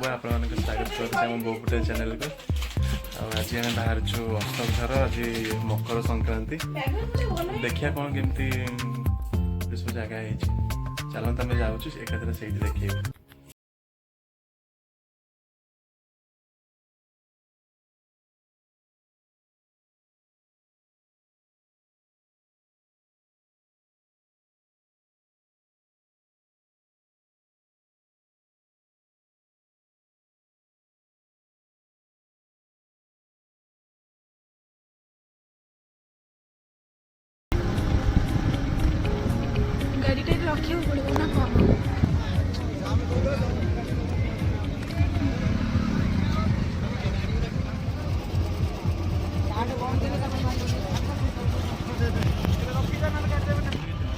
बाबू आपण स्वागत करुँ बोबुटे चैनल को। आज आम बाहर अष्टमथर आज मकर संक्रांति देखिए कौन केमती सब जगह चलते आम जाऊँ एकाथर से देखिए। गाड़ी रखा पड़ो ना कौन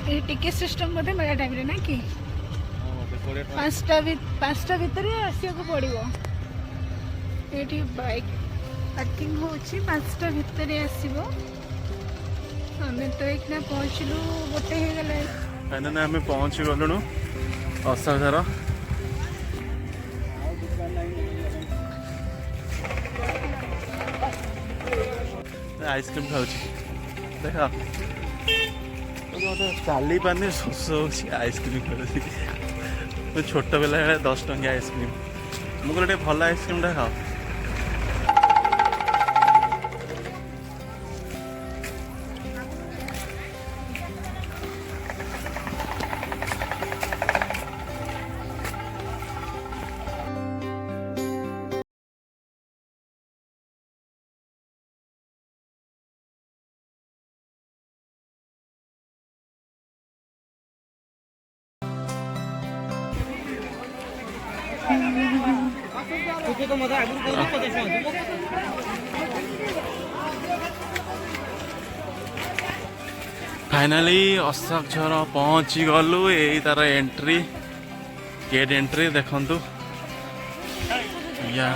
ये टिकेट सिस्टम बोधे मेरा टाइम रे ना कि पाँचटा भितर आसिया को पड़ो ये बाइक पार्किंग होची 5टा भितर आसो आम तो एक पहुँचलु गोटे हो गला आम पहुँची गलुणु अष्टमथर आइसक्रीम खाऊ देख चली पानी शोष हो आइसक्रीम खाऊ छोट बेला 10 टंकिया आइसक्रीम मुझे भल आइसक्रीम टा खाओ। फाइनाली अष्टमथर पहुँची गलु यही तार एंट्री गेट एंट्री देखु या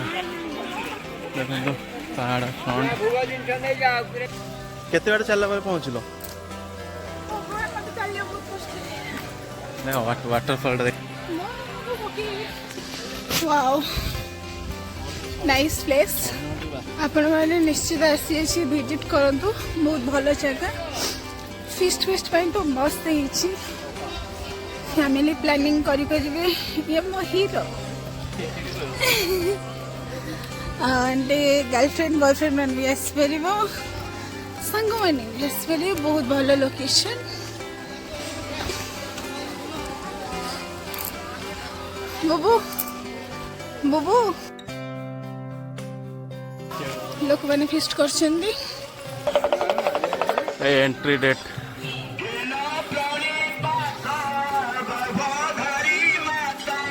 देखु पहाड़ फ्रंट केते बार चलला पर पहुँचल वाटरफॉल देख वाओ नाइस प्लेस आपण मैंने निश्चित आसी विजिट करंतु बहुत भल जगह फिस्ट पाई तो मस्त ही फैमिली प्लानिंग करेंगे ये मो हीरो एंड गर्लफ्रेंड बॉयफ्रेंड मैंने भी आसपर सांग मैंने भी आसपर बहुत भल लोकेशन बुबू बुबू लोक मैंने फिस्ट कर एंट्री डेट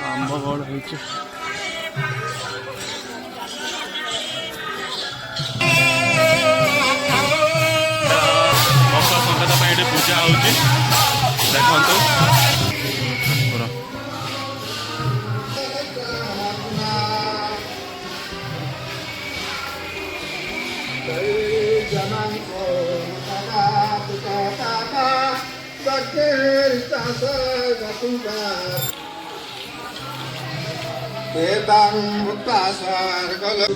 आंबगड़ हो मकर संक्रांति पूजा हो देखु Tebang mutasar kalau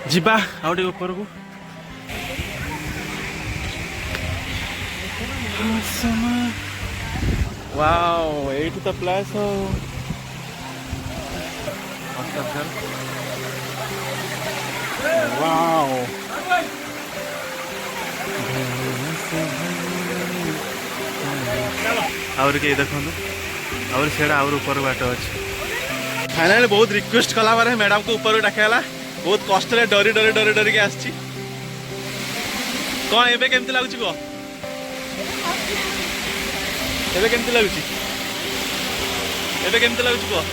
ଯିବା ଆଉ ଟିକେ ଉପରକୁ। ୱାଓ ଏଇଠି ତ ପ୍ଲେସ୍ ଆଉ ୱାଓ ଆହୁରି କେହି ଦେଖନ୍ତୁ ଆହୁରି ସେଇଟା ଆହୁରି ଉପର ବାଟ ଅଛି। फाइनाली बहुत रिक्वेस्ट कला पर मैडम को ऊपर डाकला बहुत कष्ट डरी डरी डरी डरिक आसी कौन एबे केमती लगुच कह एबे केमती लगुच एबे केमती लगुच कह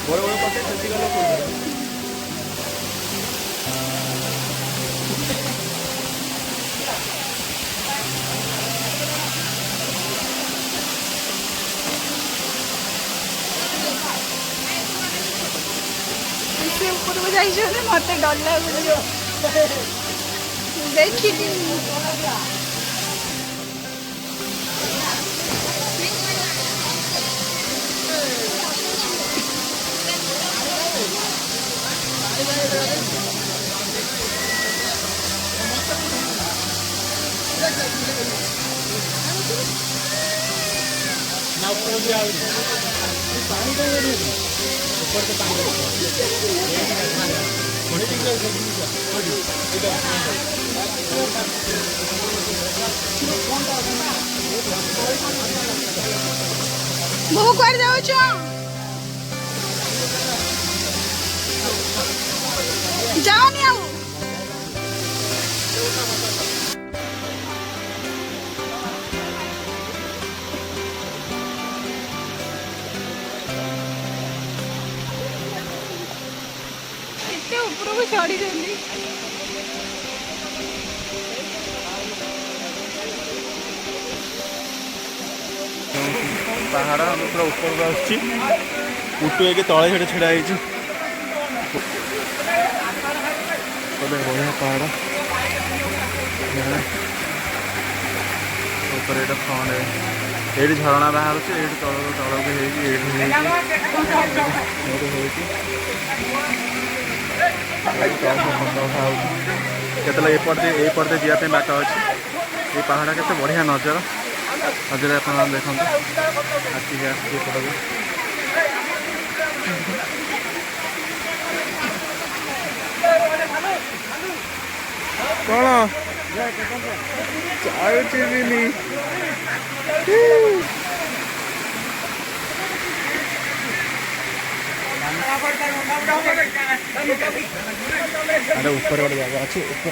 बड़ बड़ पटे खेती गला से ऊपर को जाइए मत डर लगे देखी बहु कुआड़े जाऊछ जाओनी आउ एते ऊपर को चढ़ी जल्दी पहाड़ हम पूरा ऊपर को आसुची उटू एक तले छेड़े छेड़ा है बढ़िया पहाड़ ऊपर ये फ्रंट ये झरणा बाहर ये तल तलक केतला एपटे जावाई बाट अच्छे ये पहाड़ के बढ़िया नजर नजर आप देखते आसिक आसपटक कौन चाहनी अरे ऊपर गोटे जगह अच्छे ऊपर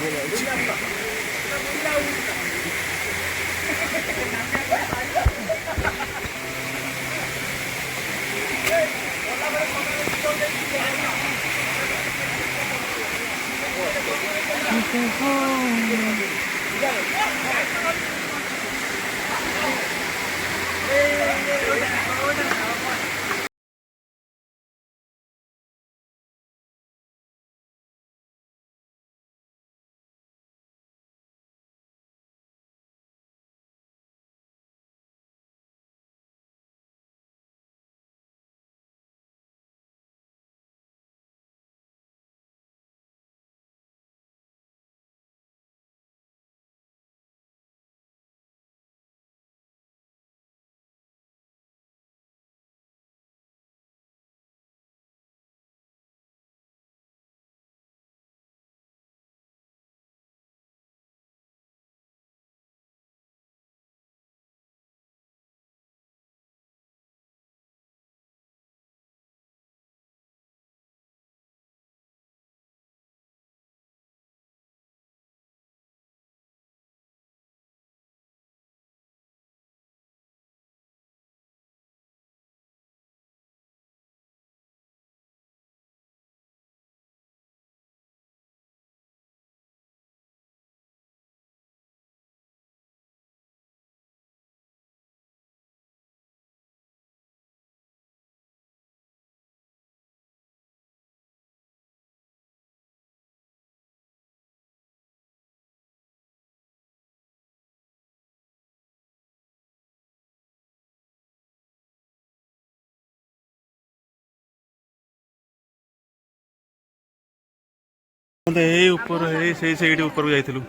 ଏଇ ଉପର ଏଇ ସେଇଠି ଉପରକୁ ଯାଇଥିଲୁ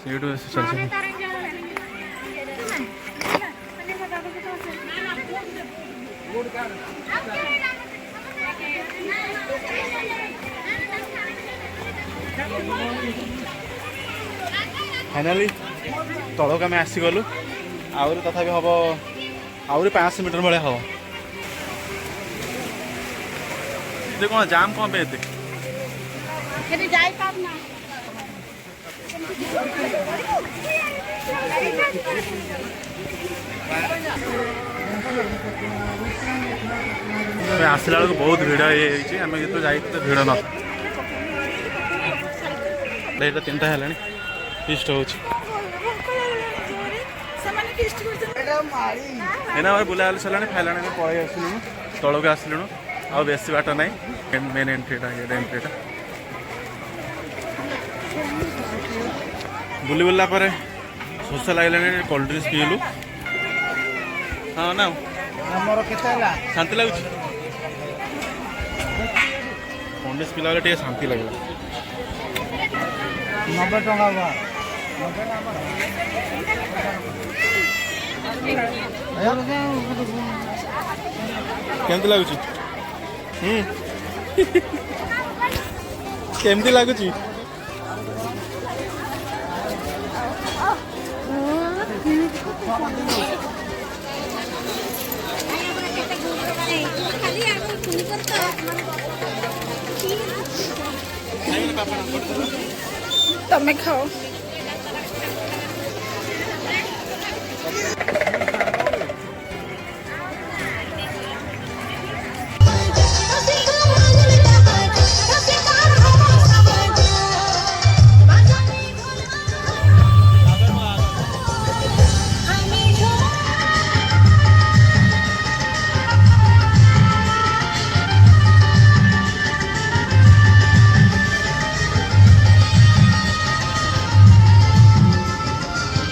ସେଇଠୁ ଚାଲି फाइनाली तलक आम आसीगलु आहरी तथापि हम आहरी 500 मीटर भाया हम कौन जाम कौन पे आसला बेलू बहुत भिड़ ये आम जो जाइए तो भिड़ न 3टा है फिस्ट हो बुला सारा खाला पलि आसलु तलक आसलु आ बेसी बाट ना मेन एंट्रीटा एंट्रीटा बुली बुला शोष लगे कोल्ड ड्रिंक्स पीलु हाँ ना शांति लगुच कोल्ड ड्रिंक्स पीला बेले शांति लगे 90 टका केमती लगुच केमती लगुच तमें खाओ